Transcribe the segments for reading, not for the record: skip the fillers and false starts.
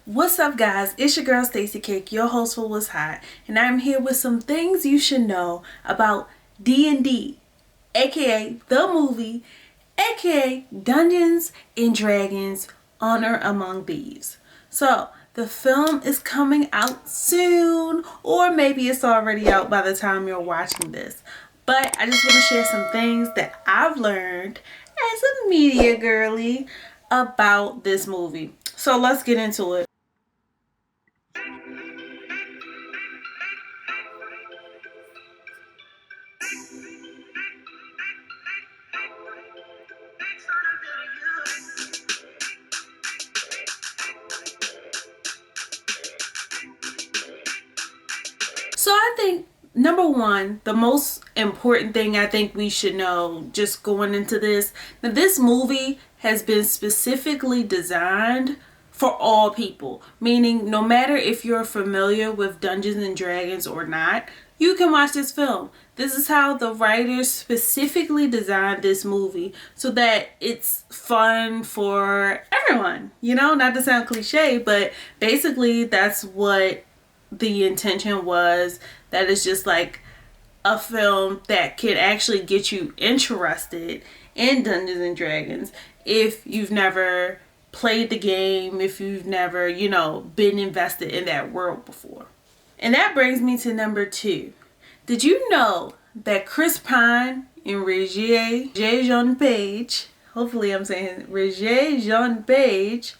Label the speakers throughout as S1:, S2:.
S1: What's up, guys? It's your girl Stacy Cake, your host for What's Hot, and I'm here with some things you should know about D&D, aka the movie, aka Dungeons and Dragons: Honor Among Thieves. So, the film is coming out soon, or maybe it's already out by the time you're watching this. But I just want to share some things that I've learned as a media girly about this movie. So let's get into it. So I think number one, the most important thing I think we should know just going into this, that this movie has been specifically designed for all people, meaning no matter if you're familiar with Dungeons and Dragons or not, you can watch this film. This is how the writers specifically designed this movie so that it's fun for everyone. You know, not to sound cliche, but basically that's what the intention was. That is just like a film that can actually get you interested in Dungeons and Dragons if you've never played the game, if you've never, been invested in that world before. And that brings me to number two. Did you know that Chris Pine and Regé Page, hopefully I'm saying Regé Page,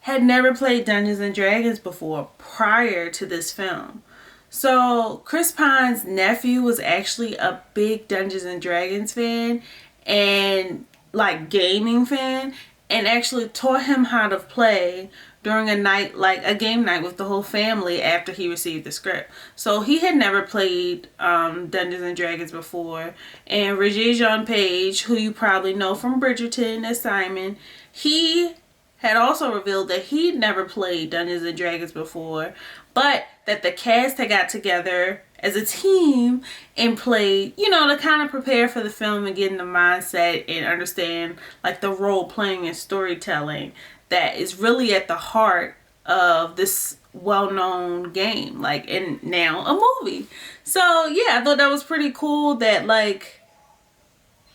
S1: had never played Dungeons and Dragons before prior to this film? So Chris Pine's nephew was actually a big Dungeons and Dragons fan and like gaming fan, and actually taught him how to play during a night, like a game night with the whole family after he received the script. So he had never played Dungeons and Dragons before. And Regé Page, who you probably know from Bridgerton as Simon, he had also revealed that he'd never played Dungeons and Dragons before, but that the cast had got together as a team and played, to kind of prepare for the film and get in the mindset and understand like the role playing and storytelling that is really at the heart of this well-known game, like, and now a movie. So yeah, I thought that was pretty cool that like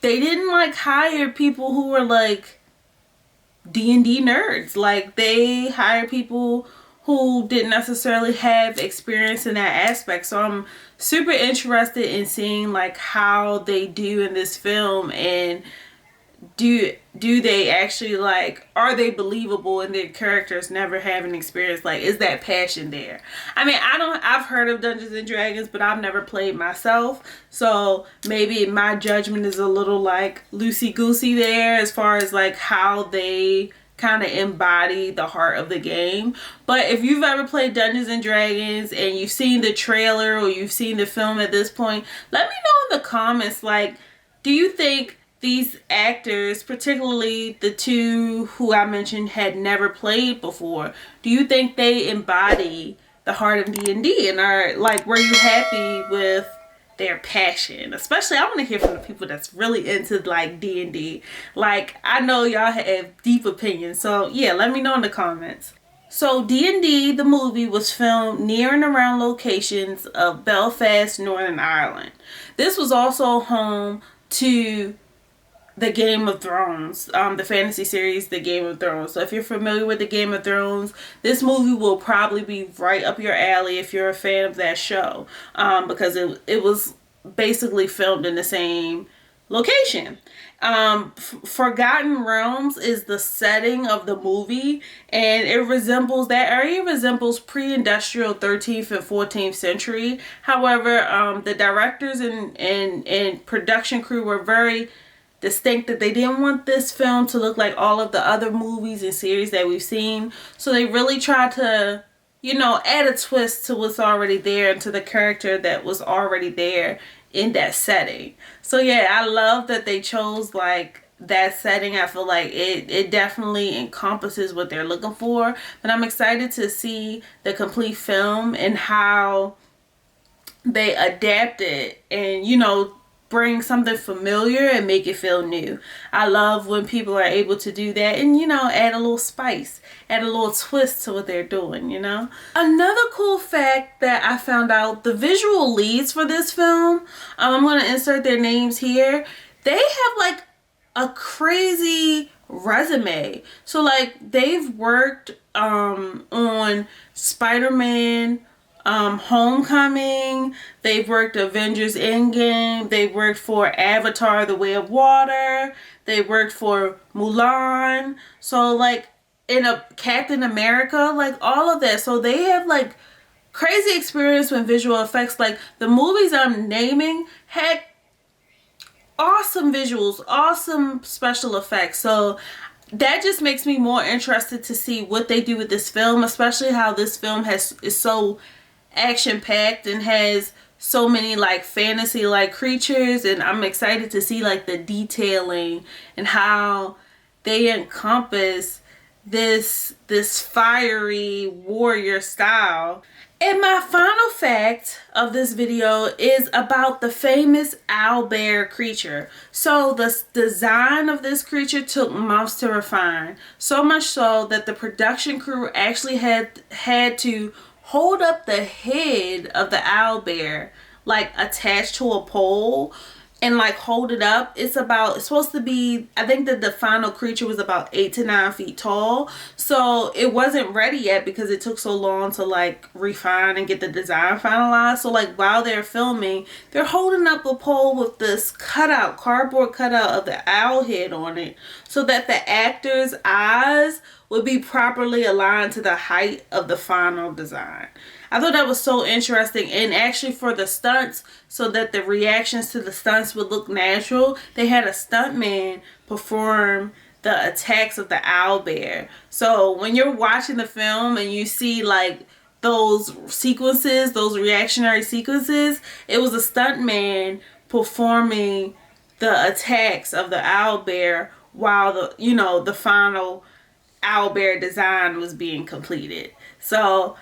S1: they didn't like hire people who were like D&D nerds. Like they hired people who didn't necessarily have experience in that aspect. So I'm super interested in seeing like how they do in this film, and do they actually like, are they believable in their characters never having experience? Like, is that passion there? I mean, I've heard of Dungeons and Dragons, but I've never played myself, so maybe my judgment is a little like loosey goosey there as far as like how they kind of embody the heart of the game. But if you've ever played Dungeons and Dragons and you've seen the trailer or you've seen the film at this point, let me know in the comments, like, do you think these actors, particularly the two who I mentioned had never played before, do you think they embody the heart of D&D? And are like, were you happy with their passion? Especially, I want to hear from the people that's really into like D&D. Like, I know y'all have deep opinions, so yeah, let me know in the comments. So D&D, the movie, was filmed near and around locations of Belfast, Northern Ireland. This was also home to the Game of Thrones, the fantasy series, the Game of Thrones. So if you're familiar with the Game of Thrones, this movie will probably be right up your alley if you're a fan of that show, because it was basically filmed in the same location. Forgotten Realms is the setting of the movie, and it resembles, that area resembles pre-industrial 13th and 14th century. However, the directors and production crew were very distinct that they didn't want this film to look like all of the other movies and series that we've seen. So they really tried to, add a twist to what's already there and to the character that was already there in that setting. So yeah, I love that they chose like that setting. I feel like it definitely encompasses what they're looking for. But I'm excited to see the complete film and how they adapted and, bring something familiar and make it feel new. I love when people are able to do that and, you know, add a little spice, add a little twist to what they're doing, you know. Another cool fact that I found out, the visual leads for this film, I'm going to insert their names here. They have like a crazy resume. So like they've worked on Spider-Man, Homecoming, they've worked Avengers Endgame, they've worked for Avatar The Way of Water, they worked for Mulan, so like in a Captain America, like all of that. So they have like crazy experience with visual effects. Like the movies I'm naming had awesome visuals, awesome special effects. So that just makes me more interested to see what they do with this film, especially how this film is so action packed and has so many like fantasy like creatures, and I'm excited to see like the detailing and how they encompass this fiery warrior style. And my final fact of this video is about the famous owlbear creature. So the design of this creature took months to refine, so much so that the production crew actually had to hold up the head of the owlbear like attached to a pole and like hold it up. It's supposed to be, I think that the final creature was about 8 to 9 feet tall, so it wasn't ready yet because it took so long to like refine and get the design finalized. So like while they're filming, they're holding up a pole with this cardboard cutout of the owl head on it, so that the actors' eyes would be properly aligned to the height of the final design. I thought that was so interesting. And actually for the stunts, so that the reactions to the stunts would look natural, they had a stuntman perform the attacks of the owlbear. So when you're watching the film and you see like those sequences, those reactionary sequences, it was a stuntman performing the attacks of the owlbear while the final owlbear design was being completed. So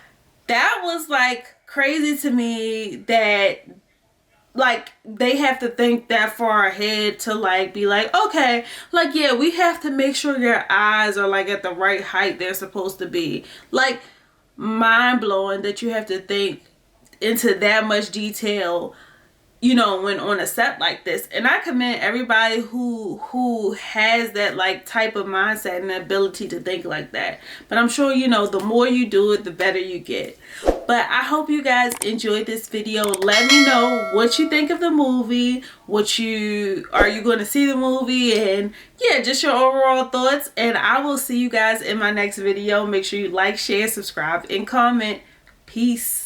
S1: that was like crazy to me that like they have to think that far ahead to like be like, okay, like yeah, we have to make sure your eyes are like at the right height they're supposed to be. Like mind blowing that you have to think into that much detail, you know, when on a set like this. And I commend everybody who has that like type of mindset and ability to think like that. But I'm sure, you know, the more you do it, the better you get. But I hope you guys enjoyed this video. Let me know what you think of the movie. Are you going to see the movie? And yeah, just your overall thoughts. And I will see you guys in my next video. Make sure you like, share, subscribe, and comment. Peace.